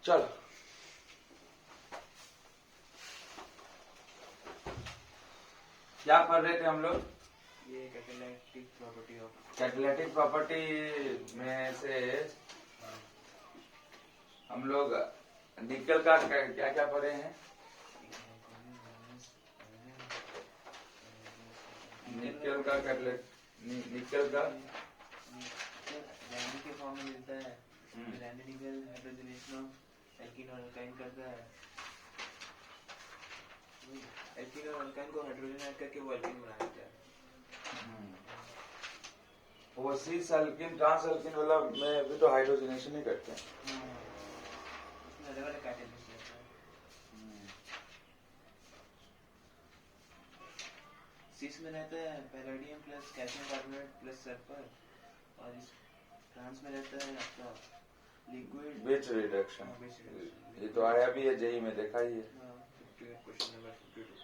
चलो क्या पढ़ रहे थे हम लोग? ये catalytic property of catalytic property में से हम लोग निकल का क्या क्या पढ़े हैं? निकल का निकल का रैंडी के फॉर्म में मिलता है। रैंडी निकल हाइड्रोजनेशन ऑफ एल्कीन और अल्काइन करता है। एल्कीन और अल्काइन को हाइड्रोजन ऐड करके वो एल्कीन बना देता है। वो सीस अल्किन ट्रांस अल्किन वाला में भी तो हाइड्रोजनेशन ही करते हैं। उसमें अलग अलग कैटेलिस्ट रहता है। सीस में रहता है palladium plus calcium carbonate plus sulphur, और इस ट्रांस में रहता है आपका लिक्विड बिट रिडक्शन। ये तो आया भी है, जेई में देखा ही है। Question number 52।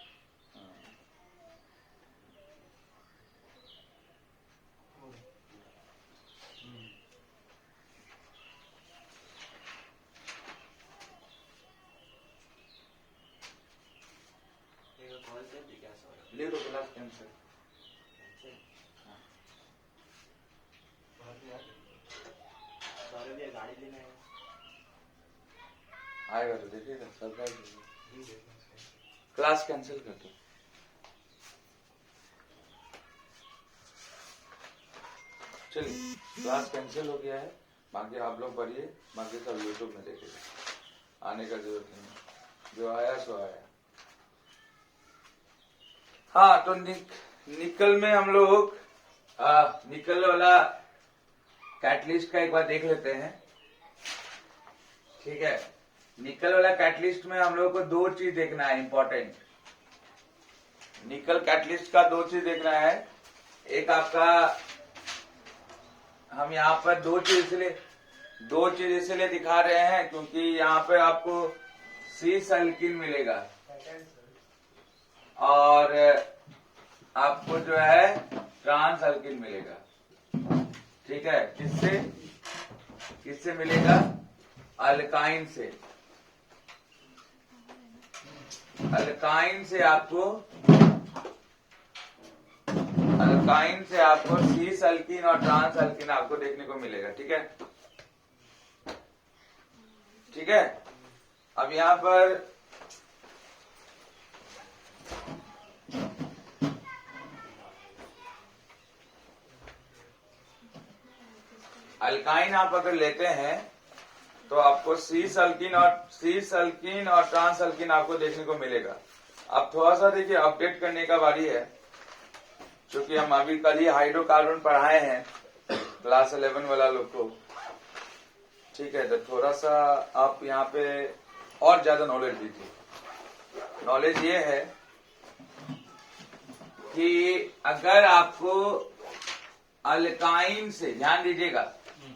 कॉल कर दी क्या सवाल? ले लो क्लास कैंसिल। सौरभ ये गाड़ी लेना है। आएगा तो देखिएगा सरप्राइज। क्लास कैंसिल कर दो। चलिए क्लास कैंसिल हो गया है, बाकी आप लोग पढ़िए, बाकी सब यूट्यूब में देखिएगा, आने का जरूरत नहीं, जो आया सो आया। हाँ तो निकल में हम लोग निकल वाला कैटलिस्ट का एक बार देख लेते हैं। ठीक है, निकल वाला कैटलिस्ट में हम लोग को दो चीज देखना है इंपॉर्टेंट। निकल कैटलिस्ट का दो चीज देखना है। एक आपका, हम यहाँ पर दो चीज इसलिए दिखा रहे हैं क्योंकि यहाँ पे आपको सीस अल्किन मिलेगा और आपको जो है ट्रांस अल्किन मिलेगा। ठीक है, किससे मिलेगा? अल्काइन से। अल्काइन से आपको सीस अल्किन और ट्रांस अल्किन आपको देखने को मिलेगा। ठीक है, ठीक है। अब यहां पर अल्काइन आप अगर लेते हैं तो आपको सीस अल्किन और ट्रांस अल्किन आपको देखने को मिलेगा। अब थोड़ा सा देखिए अपडेट करने का बारी है, क्योंकि हम अभी कल ही हाइड्रोकार्बन पढ़ाए हैं क्लास 11 वाला लोग को। ठीक है, तो थोड़ा सा आप यहाँ पे और ज्यादा नॉलेज दीजिए। नॉलेज ये है कि अगर आपको अल्काइन से, ध्यान दीजिएगा,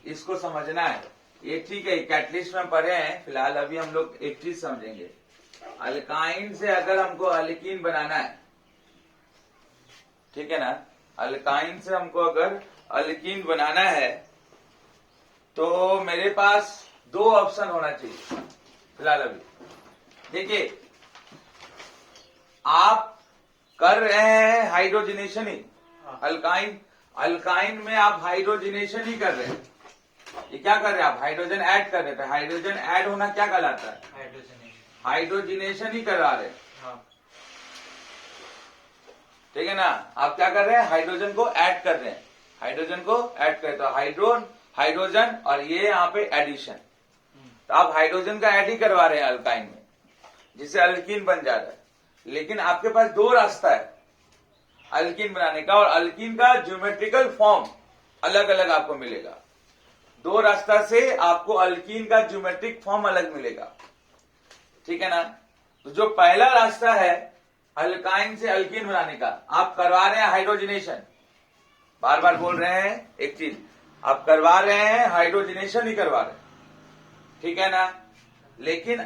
इसको समझना है। ये ठीक है, कैटलिस्ट में पढ़े हैं, फिलहाल अभी हम लोग एक चीज समझेंगे। अल्काइन से अगर हमको अल्कीन बनाना है, ठीक है ना, अल्काइन से हमको अगर अल्कीन बनाना है तो मेरे पास दो ऑप्शन होना चाहिए फिलहाल अभी। देखिए, आप कर रहे हैं हाइड्रोजनेशन ही, अल्काइन में आप हाइड्रोजनेशन ही कर रहे हैं। ये क्या कर रहे हैं आप? हाइड्रोजन ऐड कर रहे थे। हाइड्रोजन ऐड होना क्या कहलाता है? हाइड्रोजनेशन ही करवा रहे हैं। ठीक है ना, आप क्या कर रहे हैं? हाइड्रोजन को ऐड कर रहे हैं। हाइड्रोजन को ऐड कर, तो हाइड्रोजन और ये यहाँ पे एडिशन, तो आप हाइड्रोजन का ऐड ही करवा रहे हैं अल्काइन में, जिससे अल्कीन बन जा रहा है। लेकिन आपके पास दो रास्ता है अल्कीन बनाने का, और अल्कीन का ज्योमेट्रिकल फॉर्म अलग अलग आपको मिलेगा। दो रास्ता से आपको अल्कीन का ज्योमेट्रिक फॉर्म अलग मिलेगा। ठीक है ना, तो जो पहला रास्ता है अल्काइन से अल्कीन बनाने का, आप करवा रहे हैं हाइड्रोजनेशन। बार बार बोल रहे हैं एक चीज, आप करवा रहे हैं हाइड्रोजनेशन ही करवा रहे हैं। ठीक है ना, लेकिन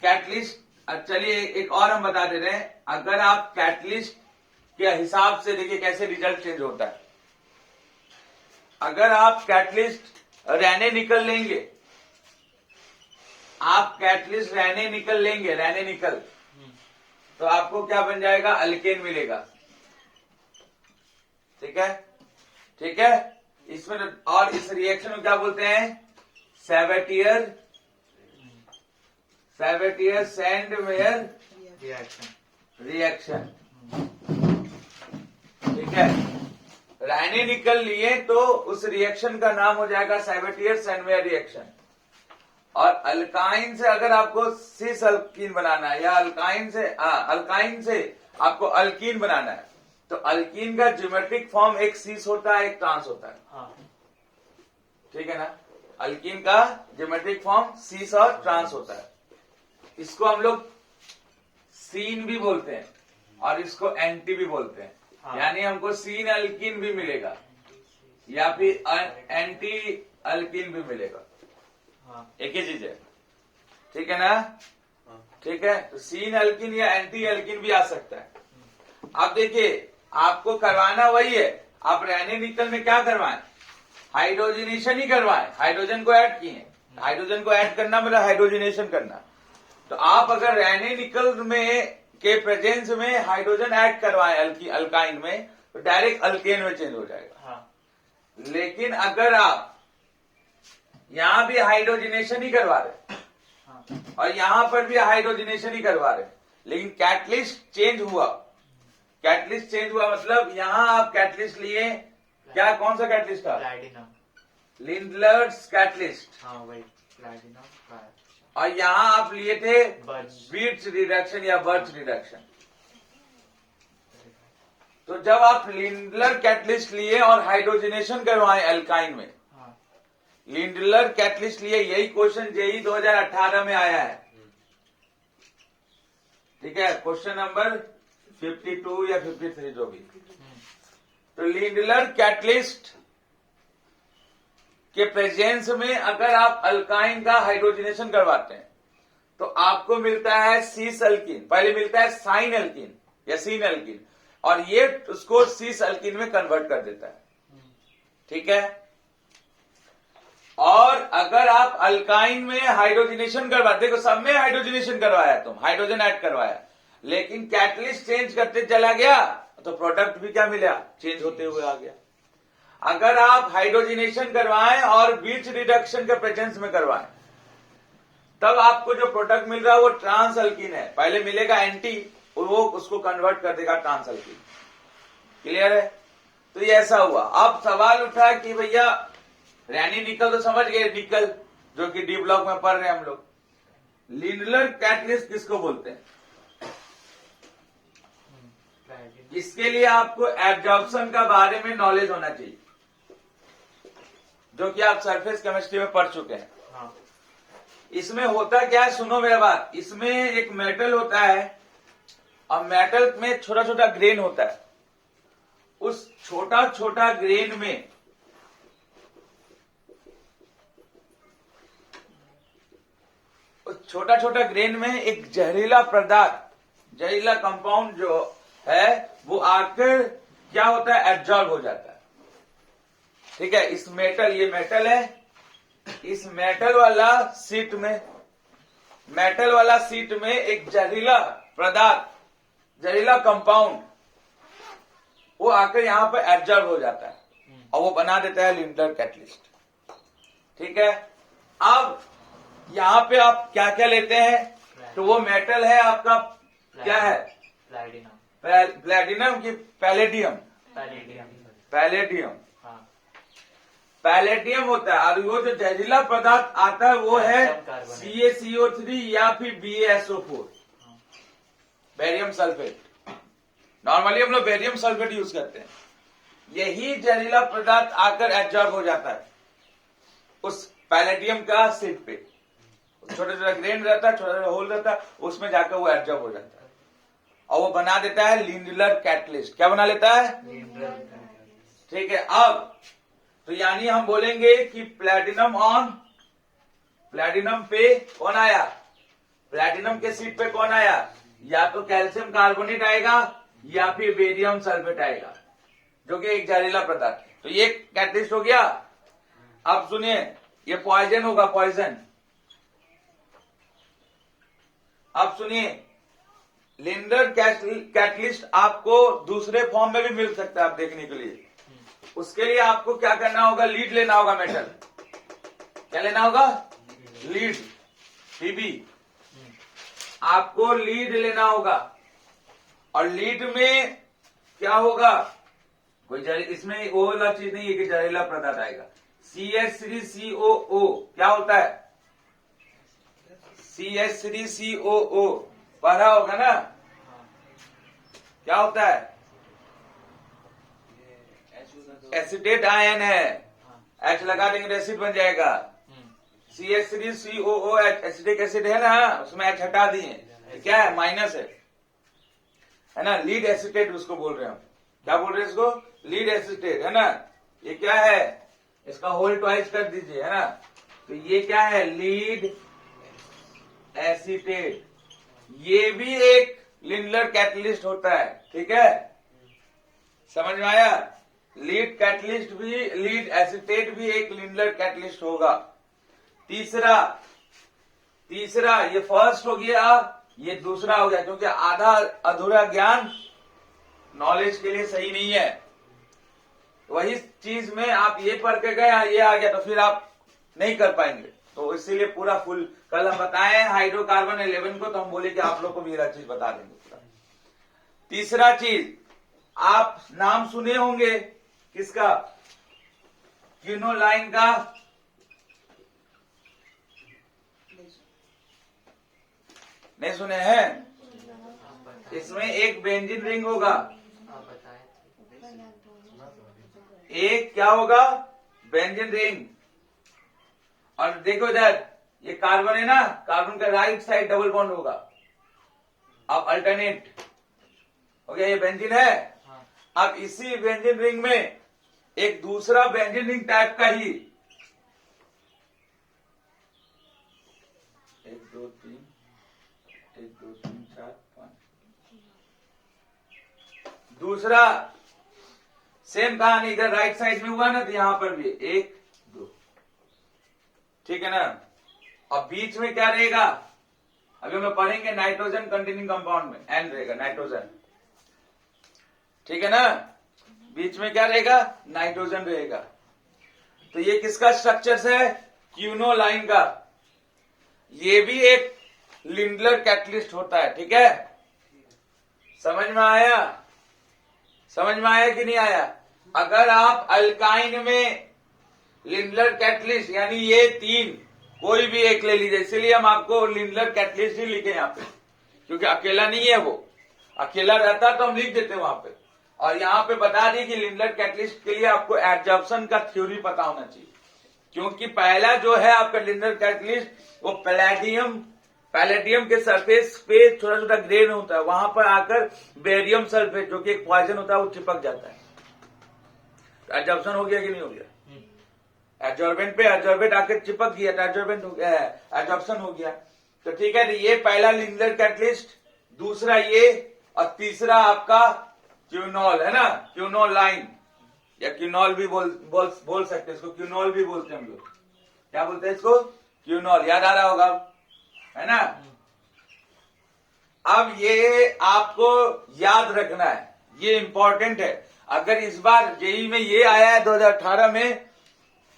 कैटलिस्ट, चलिए एक और हम बता दे रहे हैं, अगर आप कैटलिस्ट के हिसाब से देखिए कैसे रिजल्ट चेंज होता है। अगर आप कैटलिस्ट रहने निकल लेंगे, आप कैटलिस्ट रहने निकल लेंगे, रहने निकल, तो आपको क्या बन जाएगा, अल्केन मिलेगा। ठीक है, ठीक है। इसमें और इस रिएक्शन को क्या बोलते हैं, सैवेटियर सैंडमेयर रिएक्शन। ठीक है, रहने निकल लिए तो उस रिएक्शन का नाम हो जाएगा सैवेटियर सैंडमेयर रिएक्शन। और अल्काइन से अगर आपको सिस अल्कीन बनाना है, या अल्काइन से आपको अल्कीन बनाना है, तो अल्कीन का ज्योमेट्रिक फॉर्म एक सिस होता है, एक ट्रांस होता है। ठीक है ना, अल्कीन का ज्योमेट्रिक फॉर्म सिस और ट्रांस होता है। इसको हम लोग सीन भी बोलते हैं और इसको एंटी भी बोलते हैं। यानी हमको सीन अल्कीन भी मिलेगा या फिर एंटी अल्कीन भी मिलेगा, एक ही चीज है। ठीक है ना, ठीक है। तो सीन अल्कीन या एंटी अल्कीन भी आ सकता है। अब देखिए, आपको करवाना वही है, आप रहने निकल में क्या करवाएं, हाइड्रोजनेशन ही करवाएं। हाइड्रोजन को ऐड किए, हाइड्रोजन को ऐड करना मतलब हाइड्रोजनेशन करना। तो आप अगर रहने निकल में के प्रेजेंस में हाइड्रोजन ऐड करवाएं अल्काइन में, तो डायरेक्ट अल्केन में चेंज हो जाएगा। लेकिन अगर आप यहां भी हाइड्रोजनेशन ही करवा रहे और यहां पर भी हाइड्रोजनेशन ही करवा रहे, लेकिन कैटलिस्ट चेंज हुआ, कैटलिस्ट चेंज हुआ मतलब यहां आप कैटलिस्ट लिए, क्या कौन सा कैटलिस्ट था, लिंडलर्स कैटलिस्ट, और यहां आप लिए थे बीट्स रिडक्शन या बर्च रिडक्शन। तो जब आप लिंडलर कैटलिस्ट लिए और हाइड्रोजनेशन करवाएं अल्काइन में, लिंडलर कैटलिस्ट लिए, यही क्वेश्चन जेई 2018 में आया है। ठीक है, क्वेश्चन नंबर 52 या 53 जो भी। तो लिंडलर कैटलिस्ट के प्रेजेंस में अगर आप अल्काइन का हाइड्रोजनेशन करवाते हैं तो आपको मिलता है सीस अल्कीन, पहले मिलता है साइन अल्कीन या सीन अल्कीन, और ये उसको सीस अल्कीन में कन्वर्ट कर देता है। ठीक है, और अगर आप अल्काइन में हाइड्रोजनेशन करवा, देखो सब में हाइड्रोजनेशन करवाया, तुम हाइड्रोजन ऐड करवाया, लेकिन कैटलिस्ट चेंज करते चला गया तो प्रोडक्ट भी क्या मिला, चेंज होते हुए आ गया। अगर आप हाइड्रोजनेशन करवाएं और बीच रिडक्शन के प्रेजेंस में करवाएं, तब आपको जो प्रोडक्ट मिल रहा है वो ट्रांस अल्कीन है। पहले मिलेगा एंटी, वो उसको कन्वर्ट कर देगा ट्रांस अल्कीन। क्लियर है? तो ये ऐसा हुआ। अब सवाल उठा कि भैया रैनी निकल तो समझ गए, निकल जो कि डी ब्लॉक में पढ़ रहे हैं हम लोग। लिंडलर कैटलिस्ट किसको बोलते हैं? इसके लिए आपको एब्जॉर्प्शन का बारे में नॉलेज होना चाहिए, जो कि आप सरफेस केमिस्ट्री में पढ़ चुके हैं। इसमें होता क्या है, सुनो मेरा बात। इसमें एक मेटल होता है और मेटल में छोटा छोटा ग्रेन होता है। उस छोटा छोटा ग्रेन में छोटा छोटा ग्रेन में एक जहरीला पदार्थ, जहरीला कंपाउंड जो है वो आकर क्या होता है, एब्जॉर्ब हो जाता है। ठीक है, इस मेटल, ये मेटल है, इस मेटल वाला सीट में एक जहरीला पदार्थ, जहरीला कंपाउंड वो आकर यहां पर एब्जॉर्ब हो जाता है और वो बना देता है लिंडलर कैटलिस्ट। ठीक है, अब यहां पे आप क्या क्या लेते हैं, तो वो मेटल है आपका क्या है, प्लेटिनम की पैलेडियम, पैलेडियम होता है। और वो जो जहरीला पदार्थ आता है वो है CaCO3 या फिर BaSO4, बेरियम सल्फेट। नॉर्मली हम लोग बेरियम सल्फेट यूज करते हैं। यही जहरीला पदार्थ आकर एब्जॉर्ब हो जाता है उस पैलेडियम का सीट पे। छोटा छोटा ग्रेन रहता है, छोटा छोटा होल रहता है, उसमें जाकर वो एब्जॉर्ब हो जाता है और वो बना देता है लिंडलर कैटलिस्ट। क्या बना लेता है? ठीक है, अब तो यानी हम बोलेंगे कि प्लैटिनम पे कौन आया, प्लैटिनम के सीट पे कौन आया, या तो कैल्शियम कार्बोनेट आएगा या फिर बेरियम सल्फेट आएगा, जो कि एक जहरीला पदार्थ है। तो ये कैटलिस्ट हो गया। अब सुनिए, ये पॉइजन होगा, पॉइजन अब सुनिए, लिंडर कैटलिस्ट आपको दूसरे फॉर्म में भी मिल सकता है आप देखने के लिए। उसके लिए आपको क्या करना होगा, लीड लेना होगा मेटल। क्या लेना होगा, लीड, पीबी। आपको लीड लेना होगा और लीड में क्या होगा, कोई इसमें वो वाला चीज नहीं है कि जहरीला पदार्थ आएगा। CH3COO क्या होता है, CH3COO पढ़ा होगा ना, क्या होता है, एसिडेट आयन है। H लगा देंगे एसिड बन जाएगा। CH3COOH एसिडिक एसिड है ना, उसमें H हटा दिए, क्या है, माइनस है ना, लीड एसिटेट उसको बोल रहे हैं हम। क्या बोल रहे हैं इसको, लीड एसिटेट, है ना। ये क्या है, इसका होल ट्वाइस कर दीजिए, है ना। तो ये क्या है, लीड एसिटेट। ये भी एक लिंडलर कैटलिस्ट होता है, ठीक है, समझ में आया। लीड कैटलिस्ट भी, लीड एसिटेट भी एक लिंडलर कैटलिस्ट होगा। तीसरा ये फर्स्ट हो गया, ये दूसरा हो गया, क्योंकि आधा अधूरा ज्ञान नॉलेज के लिए सही नहीं है। वही चीज में आप ये पढ़ के गए, ये आ गया, तो फिर आप नहीं कर पाएंगे। तो इसीलिए पूरा फुल, कल हम बताए हाइड्रोकार्बन 11 को, तो हम बोले कि आप लोग को भी चीज बता देंगे पूरा। तीसरा चीज, आप नाम सुने होंगे किसका, क्विनोलाइन का। नहीं सुने हैं, इसमें एक बेंजीन रिंग होगा, एक क्या होगा, बेंजीन रिंग। और देखो इधर, ये कार्बन है ना, कार्बन का राइट साइड डबल बॉन्ड होगा। अब अल्टरनेट हो गया, ये बेंजीन है। अब इसी बेंजीन रिंग में एक दूसरा बेंजीन रिंग टाइप का ही, 1 2 3 1 2 3 4 5 दूसरा सेम कहानी, इधर राइट साइड में हुआ ना, तो यहां पर भी 1 2, ठीक है ना। अब बीच में क्या रहेगा, अभी हम लोग पढ़ेंगे नाइट्रोजन कंटेनिंग कंपाउंड में, एन रहेगा नाइट्रोजन, ठीक है ना। बीच में क्या रहेगा, नाइट्रोजन रहेगा। तो ये किसका स्ट्रक्चर है, क्विनोलाइन का। ये भी एक लिंडलर कैटलिस्ट होता है, ठीक है। समझ में आया, समझ में आया कि नहीं आया। अगर आप अल्काइन में लिंडलर कैटलिस्ट, यानी ये तीन कोई भी एक ले लीजिए, इसीलिए हम आपको लिंडलर कैटलिस्ट ही लिखे यहाँ पे, क्योंकि अकेला नहीं है वो। अकेला रहता तो हम लिख देते वहां पे। और यहाँ पे बता दी कि लिंडलर कैटलिस्ट के लिए आपको एडजॉर्प्शन का थ्योरी पता होना चाहिए, क्योंकि पहला जो है आपका लिंडलर कैटलिस्ट वो पैलेडियम के सरफेस पे छोटा छोटा ग्रेन होता है, वहां पर आकर बेरियम सल्फेट जो कि एक पॉइजन होता है वो चिपक जाता है। एडजॉर्प्शन हो गया कि नहीं हो गया, एडजॉर्बेंट पे एडजॉर्बेंट आकर चिपक गया, एडजॉर्बेंट हो गया, एडजॉर्प्शन हो गया। तो ठीक है, ये पहला लिंडलर कैटलिस्ट, दूसरा ये, और तीसरा आपका क्विनोल, है ना, क्विनोलाइन, या क्विनोल भी बोल सकते हैं इसको, क्विनोल भी बोलते हैं हम लोग। क्या बोलते हैं इसको, क्विनोल, याद आ रहा होगा, है ना। अब ये आपको याद रखना है, ये इंपॉर्टेंट है। अगर इस बार जेई में ये आया है 2018 में,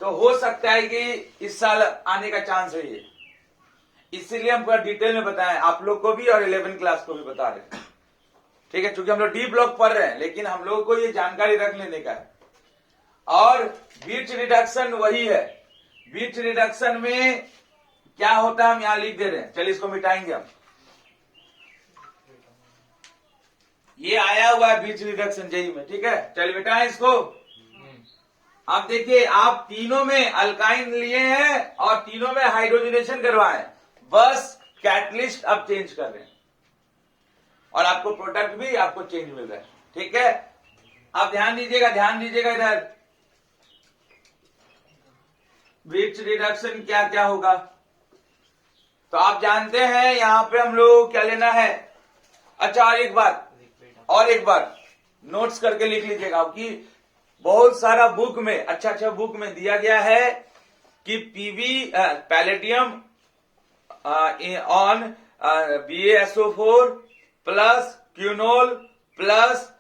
तो हो सकता है कि इस साल आने का चांस है ये, इसीलिए हम पूरा डिटेल में बताएं आप लोग को भी और 11 क्लास को भी बता रहे हैं, ठीक है। क्योंकि हम लोग डी ब्लॉक पढ़ रहे हैं, लेकिन हम लोगों को ये जानकारी रख लेने का है। और बीच रिडक्शन वही है, बीच रिडक्शन में क्या होता है हम यहां लिख दे रहे हैं, चलिए इसको मिटाएंगे हम। ये आया हुआ है बीच रिडक्शन जेई में, ठीक है, चलिए मिटाएं इसको। अब देखिए, आप तीनों में अल्काइन लिए हैं और तीनों में हाइड्रोजनेशन करवाए, बस कैटलिस्ट अब चेंज कर रहे हैं और आपको प्रोडक्ट भी आपको चेंज मिल रहा है, ठीक है। अब ध्यान दीजिएगा इधर, ब्रिज रिडक्शन क्या क्या होगा, तो आप जानते हैं यहां पे हम लोग क्या लेना है। अच्छा, और एक बार नोट्स करके लिख लीजिएगा कि बहुत सारा बुक में, अच्छा बुक में दिया गया है कि Pb palladium on BaSO4 plus quinol plus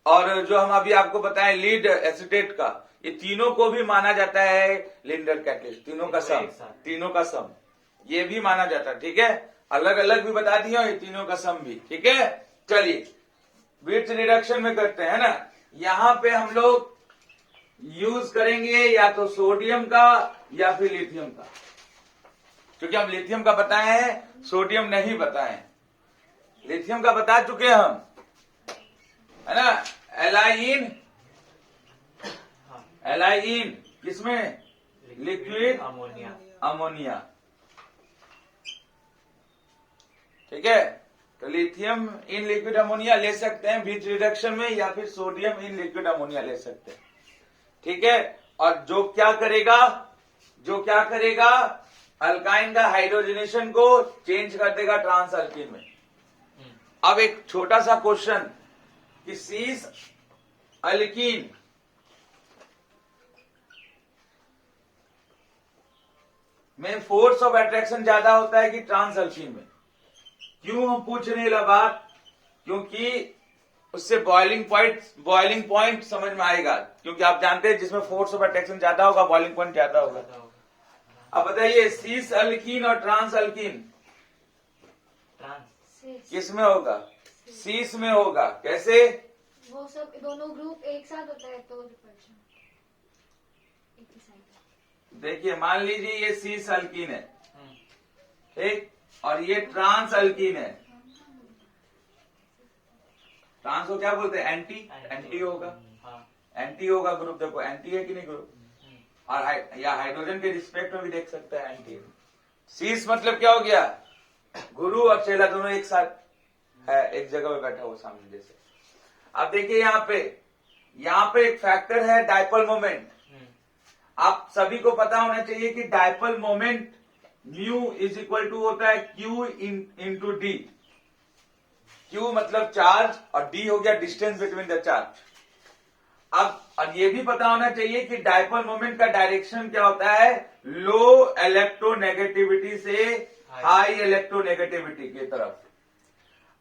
और जो हम अभी आपको बताएं लीड एसिटेट का, ये तीनों को भी माना जाता है लिंडर कैटलिस्ट, तीनों का सम ये भी माना जाता है। ठीक है, अलग अलग भी बता दिया ये तीनों का सम भी। ठीक है, चलिए विड्थ रिडक्शन में करते हैं ना। यहां पे हम लोग यूज करेंगे या तो सोडियम का या फिर लिथियम का, क्योंकि हम लिथियम का बताए हैं, सोडियम नहीं बताए। लिथियम का बता चुके हम, है ना। एलाइन किसमें? Liquid ammonia. ठीक है, तो लिथियम इन लिक्विड अमोनिया ले सकते हैं विथ रिडक्शन में, या फिर सोडियम इन लिक्विड अमोनिया ले सकते हैं। ठीक है, और जो क्या करेगा अल्काइन का हाइड्रोजनेशन को चेंज कर देगा ट्रांस अल्कीन में। अब एक छोटा सा क्वेश्चन कि सीस अल्कीन में फोर्स ऑफ अट्रैक्शन ज्यादा होता है कि ट्रांस अल्कीन में? क्यों हम पूछ रहे हैं बात? क्योंकि उससे बॉइलिंग पॉइंट समझ में आएगा, क्योंकि आप जानते हैं जिसमें फोर्स ऑफ अट्रैक्शन ज्यादा होगा बॉइलिंग पॉइंट ज्यादा होगा। अब बताइए सीस अल्कीन और ट्रांस अल्कीन किस में होगा? सीस में होगा। कैसे? वो सब दोनों ग्रुप एक साथ होता है तो रिपल्शन एक ही साइड। देखिए मान लीजिए ये सीस अल्कीन है, ठीक, और ये ट्रांस अल्कीन है। ट्रांस को क्या बोलते हैं? एंटी होगा। एंटी होगा ग्रुप, देखो एंटी है कि नहीं ग्रुप, और या हाइड्रोजन के रिस्पेक्ट में भी देख सकते हैं एंटी। सीस मतलब क्या हो गया? गुरु और चेला दोनों एक साथ है, एक जगह पे बैठा हुआ सामने जैसे। अब देखिए यहाँ पे एक फैक्टर है डायपोल मोमेंट। आप सभी को पता होना चाहिए कि dipole moment mu is equal to होता है क्यू इंटू डी। क्यू मतलब चार्ज और डी हो गया डिस्टेंस बिटवीन द चार्ज। अब और ये भी पता होना चाहिए कि डायपोल मोमेंट का डायरेक्शन क्या होता है? लो इलेक्ट्रोनेगेटिविटी से हाई इलेक्ट्रोनेगेटिविटी की तरफ।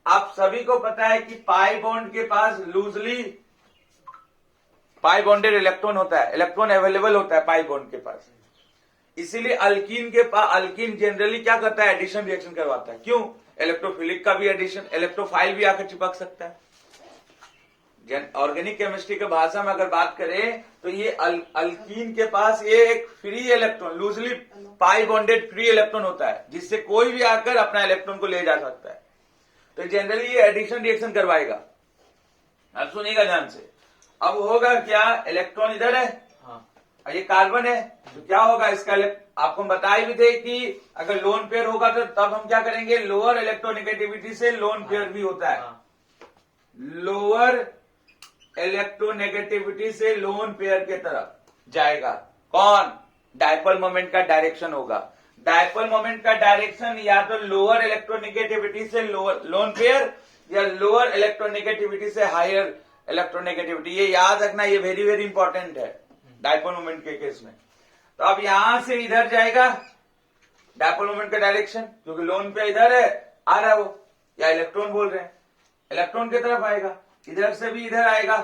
आप सभी को पता है कि पाई बॉन्ड के पास लूजली पाई बॉन्डेड इलेक्ट्रॉन होता है, इलेक्ट्रॉन अवेलेबल होता है पाई बॉन्ड के पास। इसीलिए अल्कीन के पास अल्कीन जनरली क्या करता है? एडिशन रिएक्शन करवाता है। क्यों? इलेक्ट्रोफिलिक का भी एडिशन, इलेक्ट्रोफाइल भी आकर चिपक सकता है। ऑर्गेनिक केमिस्ट्री के भाषा में अगर बात करें तो ये अल्कीन के पास ये एक फ्री इलेक्ट्रॉन, लूजली पाई बॉन्डेड फ्री इलेक्ट्रॉन होता है, जिससे कोई भी आकर अपना इलेक्ट्रॉन को ले जा सकता है। तो जनरली ये एडिशन रिएक्शन करवाएगा। अब सुनिएगा ध्यान से। अब होगा क्या? इलेक्ट्रॉन इधर है, और ये कार्बन है, तो क्या होगा इसका? आपको हम बताए भी थे कि अगर लोन पेयर होगा तो तब हम क्या करेंगे? लोअर इलेक्ट्रोनेगेटिविटी से लोन पेयर भी होता है। लोअर इलेक्ट्रोनेगेटिविटी से लोन पेयर के तरफ जाएगा। कौन? डायपोल मोमेंट का डायरेक्शन होगा। डायपोल मोमेंट का डायरेक्शन या तो लोअर इलेक्ट्रोनेगेटिविटी से लोन पेयर, या लोअर इलेक्ट्रोनेगेटिविटी से हायर इलेक्ट्रोनेगेटिविटी। ये याद रखना, ये वेरी वेरी इंपॉर्टेंट है डायपोल मोमेंट के केस में। तो अब यहां से इधर जाएगा डायपोल मोमेंट का डायरेक्शन, क्योंकि लोन पे इधर है, आ रहा है वो, या इलेक्ट्रॉन बोल रहे हैं, इलेक्ट्रॉन की तरफ आएगा। इधर से भी इधर आएगा।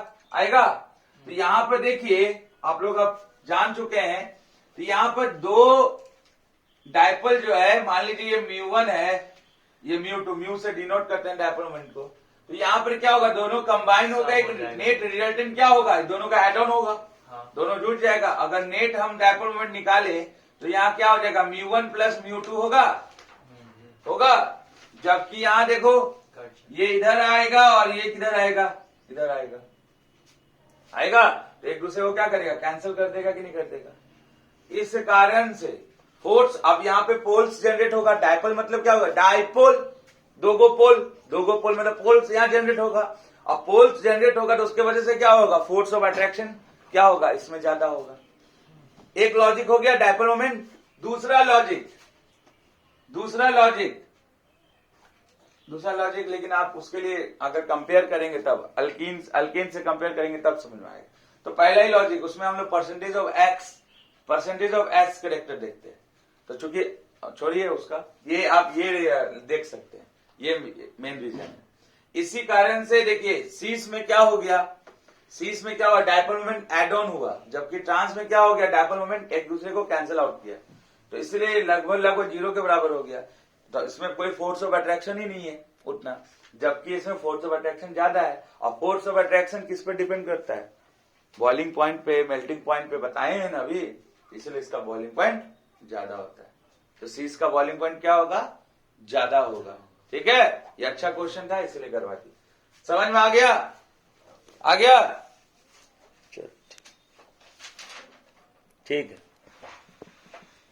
तो यहां पर देखिए, आप लोग अब जान चुके हैं, तो यहां पर दो डायपोल जो है, मान लीजिए ये म्यू1 है, ये म्यू2, म्यू से डिनोट करते हैं डायपोल मोमेंट को। तो यहां पर क्या होगा? दोनों कंबाइन होगा, एक नेट रिजल्टेंट क्या होगा? दोनों का एड ऑन होगा, दोनों जुड़ जाएगा। अगर नेट हम डायपोल मोमेंट निकाले तो यहाँ क्या हो जाएगा? म्यू1 प्लस म्यू2 होगा। जबकि यहाँ देखो ये इधर आएगा और ये किधर आएगा? इधर आएगा। तो एक दूसरे को क्या करेगा? कैंसिल कर देगा कि नहीं कर देगा? इस कारण से फोर्स, अब यहाँ पे पोल्स जनरेट होगा। डायपोल मतलब क्या होगा? डायपोल, दो पोल मतलब पोल्स यहाँ जनरेट होगा। अब पोल्स जनरेट होगा तो उसके वजह से क्या होगा? फोर्स ऑफ अट्रैक्शन क्या होगा? इसमें ज्यादा होगा। एक लॉजिक हो गया डायपोल मोमेंट। दूसरा लॉजिक लेकिन आप उसके लिए अगर कंपेयर करेंगे तब अल्कीन से कंपेयर करेंगे तब समझ में आएगा। तो पहला ही लॉजिक, उसमें हम लोग परसेंटेज ऑफ एक्स करेक्टर देखते हैं। तो चूंकि छोड़िए उसका, ये आप ये देख सकते हैं, ये मेन रीजन है। इसी कारण से देखिए सीस में क्या हो गया, सीस में क्या हुआ, डायपोल मोमेंट एड ऑन हुआ, जबकि ट्रांस में क्या हो गया, डायपोल मोमेंट एक दूसरे को कैंसिल आउट किया, तो इसलिए लगभग 0 के बराबर हो गया। तो इसमें कोई फोर्स ऑफ अट्रैक्शन ही नहीं है उतना, जबकि इसमें फोर्स ऑफ अट्रैक्शन ज्यादा है। और फोर्स ऑफ अट्रैक्शन किस पे डिपेंड करता है, बॉइलिंग पॉइंट पे, मेल्टिंग पॉइंट पे बताए हैं ना अभी, इसलिए इसका बॉइलिंग पॉइंट ज्यादा होता है। तो सीस का बॉइलिंग पॉइंट क्या होगा, ज्यादा होगा। ठीक है, ये अच्छा क्वेश्चन था इसलिए करवा दी। समझ में आ गया, आ गया, ठीक है।